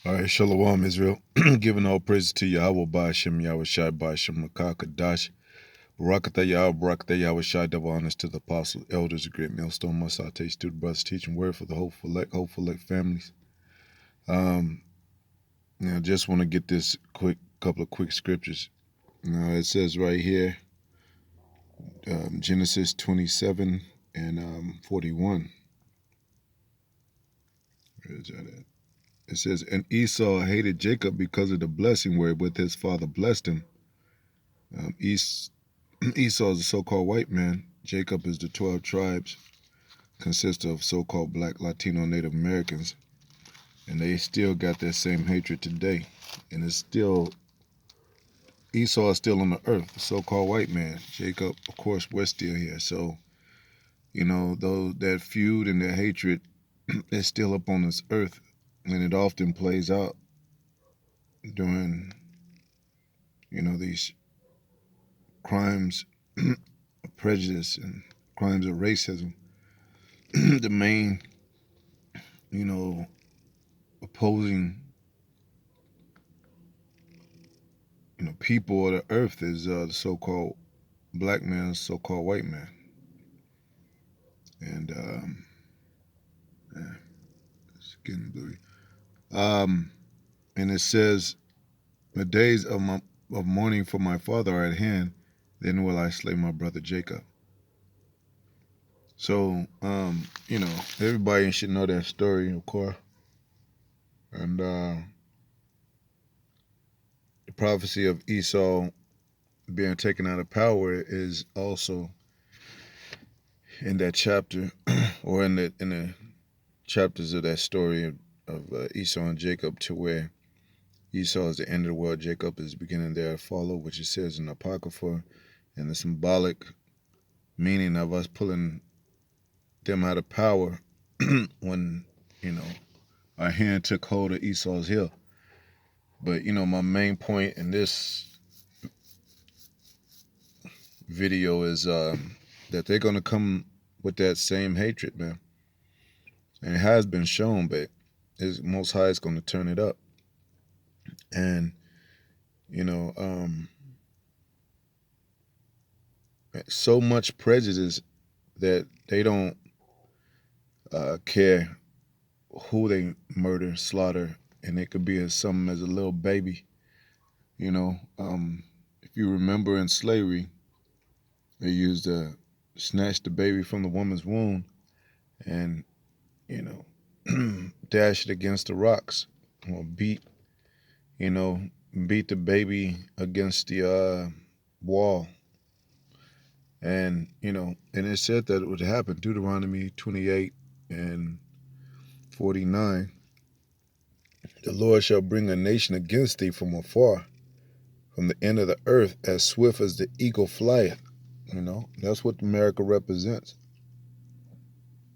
All right, Shalom, Israel. Giving all praises to Yahweh, Ba'ashem, Yahawashi, Ba'ashem, Makah, Kadash, Barakatah Yahweh, Barakatah Yahawashi, double honors to the apostles, elders, the great millstone, Masate, student brothers, teaching word for the hopeful elect families. Now, just want to get this couple of quick scriptures. Now, it says right here, Genesis 27 and 41. Where is that at? It says, and Esau hated Jacob because of the blessing wherewith his father blessed him. Esau is a so-called white man. Jacob is the 12 tribes, consist of so-called black, Latino, Native Americans. And they still got that same hatred today. And it's still, Esau is still on the earth, the so-called white man. Jacob, of course, we're still here. So, that feud and that hatred is still up on this earth. And it often plays out during, these crimes of prejudice and crimes of racism. The main, opposing, people of the earth is the so-called black man, so-called white man. And, it's getting blurry. And it says, the days of mourning for my father are at hand, then will I slay my brother Jacob. So, everybody should know that story, of course. And the prophecy of Esau being taken out of power is also in that chapter, or in the chapters of that story of Esau and Jacob, to where Esau is the end of the world, Jacob is the beginning there to follow, which it says in the Apocrypha, and the symbolic meaning of us pulling them out of power when, our hand took hold of Esau's heel. But, my main point in this video is that they're going to come with that same hatred, man. And it has been shown, but Most High is going to turn it up. And, so much prejudice that they don't care who they murder, slaughter, and it could be as something as a little baby. If you remember in slavery, they used to snatch the baby from the woman's womb and, dash it against the rocks, or beat the baby against the wall. And, and it said that it would happen. Deuteronomy 28 and 49. The Lord shall bring a nation against thee from afar, from the end of the earth, as swift as the eagle flieth. That's what America represents.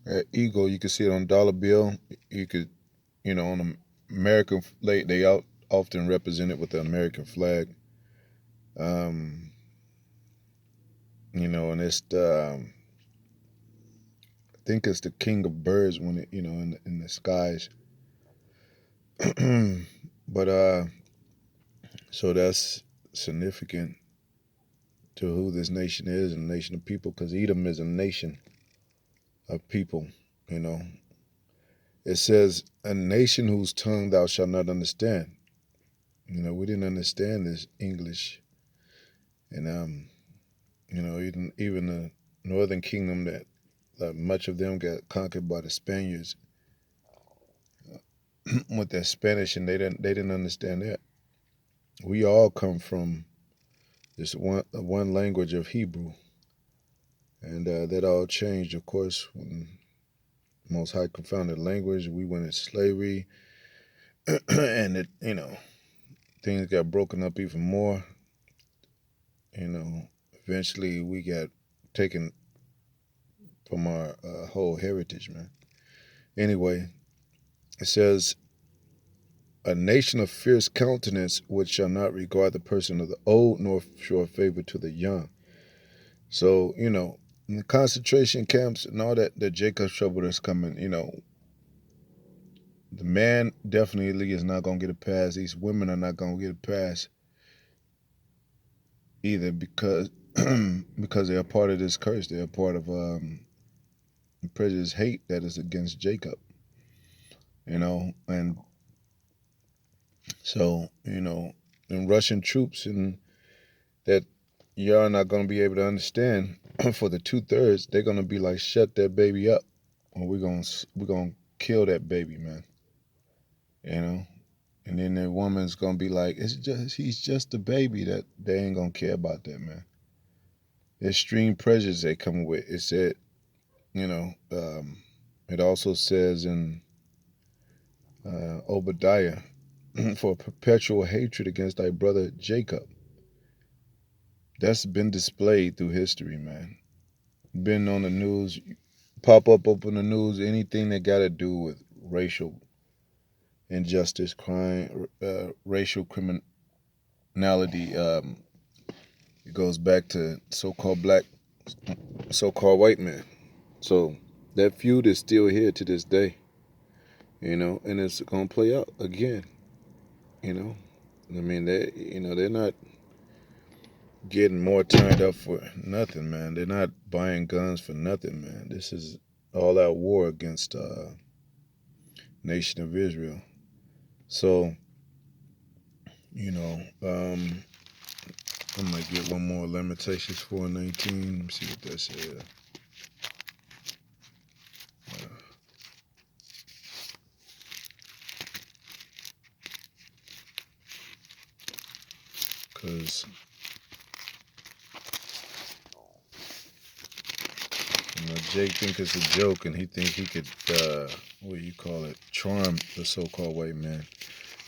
That eagle, you can see it on dollar bill. You could, on the American flag, they often represent it with the American flag. And it's the, I think it's the king of birds when it, in the skies. But so that's significant to who this nation is, and a nation of people, because Edom is a nation of people. It says, a nation whose tongue thou shalt not understand. We didn't understand this English, and even the northern kingdom, that much of them got conquered by the Spaniards with their Spanish, and they didn't understand that. We all come from this one language of Hebrew, and that all changed, of course, when Most High confounded language. We went into slavery, and it, things got broken up even more. Eventually we got taken from our whole heritage, man. Anyway, it says, a nation of fierce countenance, which shall not regard the person of the old, nor show favor to the young. So, in the concentration camps and all that, the Jacob trouble that's coming, the man definitely is not gonna get a pass. These women are not gonna get a pass either because because they are part of this curse. They are part of prejudice, hate that is against Jacob. And so and Russian troops and that y'all not gonna be able to understand for the 2/3, they're gonna be like, shut that baby up, or we're gonna kill that baby, man. You know, and then the woman's gonna be like, he's just a baby. That they ain't gonna care about that, man. The extreme prejudice they come with. It said, it also says in Obadiah, for perpetual hatred against thy brother Jacob. That's been displayed through history, man. Been on the news, pop up open the news, anything that got to do with racial injustice, crime, racial criminality. It goes back to so-called black, so-called white men. So that feud is still here to this day, and it's gonna play out again. You know, I mean, they're not getting more turned up for nothing, man. They're not buying guns for nothing, man. This is all out war against nation of Israel. So, you know, I might get one more Lamentations 4:19. Let me see what that says. Because Jake think it's a joke, and he think he could, what do you call it, charm the so-called white man.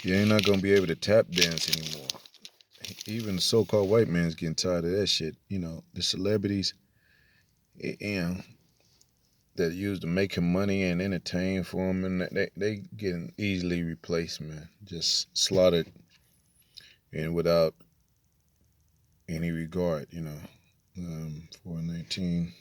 You ain't not gonna be able to tap dance anymore. Even the so-called white man's getting tired of that shit. The celebrities, that used to make him money and entertain for him, and they getting easily replaced, man. Just slaughtered, and without any regard, 4:19.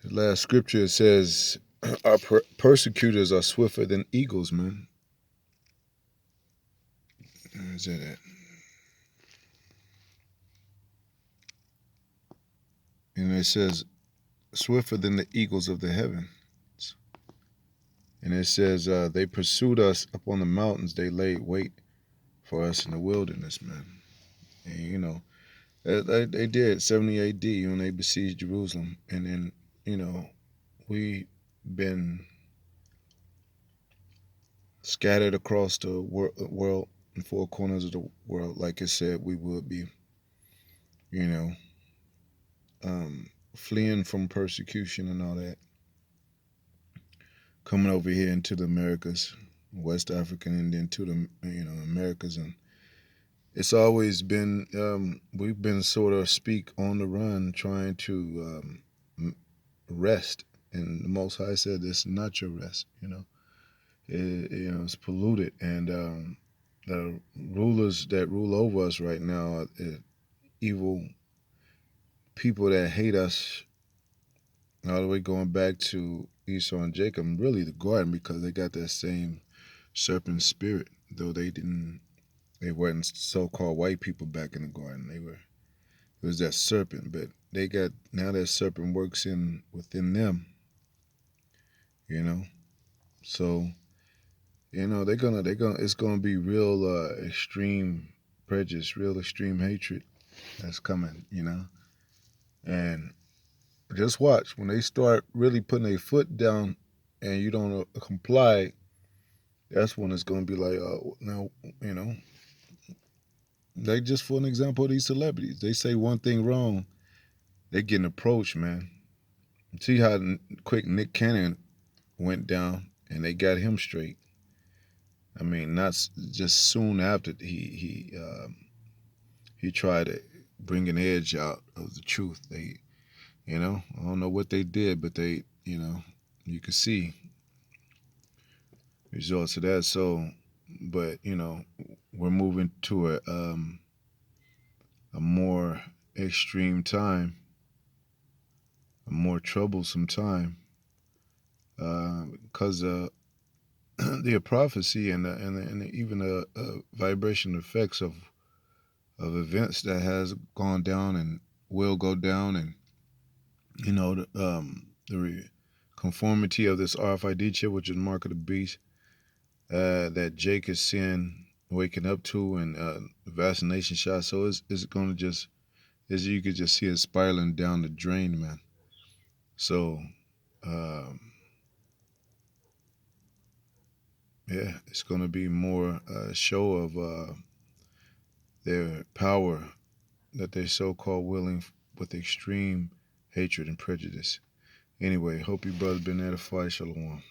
The last scripture says, "Our persecutors are swifter than eagles, man." Where's that at? And it says, "Swifter than the eagles of the heavens." And it says, "They pursued us upon the mountains. They laid wait for us in the wilderness, man." And they did 70 A.D. when they besieged Jerusalem, and then we been scattered across the world in four corners of the world, like I said we would be. You know, fleeing from persecution and all that, coming over here into the Americas, West Africa, and then to the Americas, and it's always been we've been sort of speak on the run, trying to rest, and the Most High said, "This is not your rest." It's polluted, and the rulers that rule over us right now are evil people that hate us, all the way going back to Esau and Jacob, really the garden, because they got that same serpent spirit. Though they weren't so-called white people back in the garden. It was that serpent, but they got, now that serpent works within them. So it's gonna be real extreme prejudice, real extreme hatred that's coming. And just watch when they start really putting their foot down, and you don't comply. That's when it's gonna be like, now, like, just for an example of these celebrities, they say one thing wrong, they getting approached, man. See how quick Nick Cannon went down, and they got him straight. I mean, not just soon after he tried to bring an edge out of the truth. I don't know what they did, but you can see results of that. So, but we're moving to a more extreme time, a more troublesome time. because the prophecy and even the vibration effects of events that has gone down and will go down, and the conformity of this RFID chip, which is mark of the beast, that Jake is seeing waking up to, and the vaccination shot. So it's going to just, as you could just see it spiraling down the drain, man. So um, yeah, it's going to be more a show of their power that they so-called willing with extreme hatred and prejudice. Anyway, hope you brothers been edified. Shalom.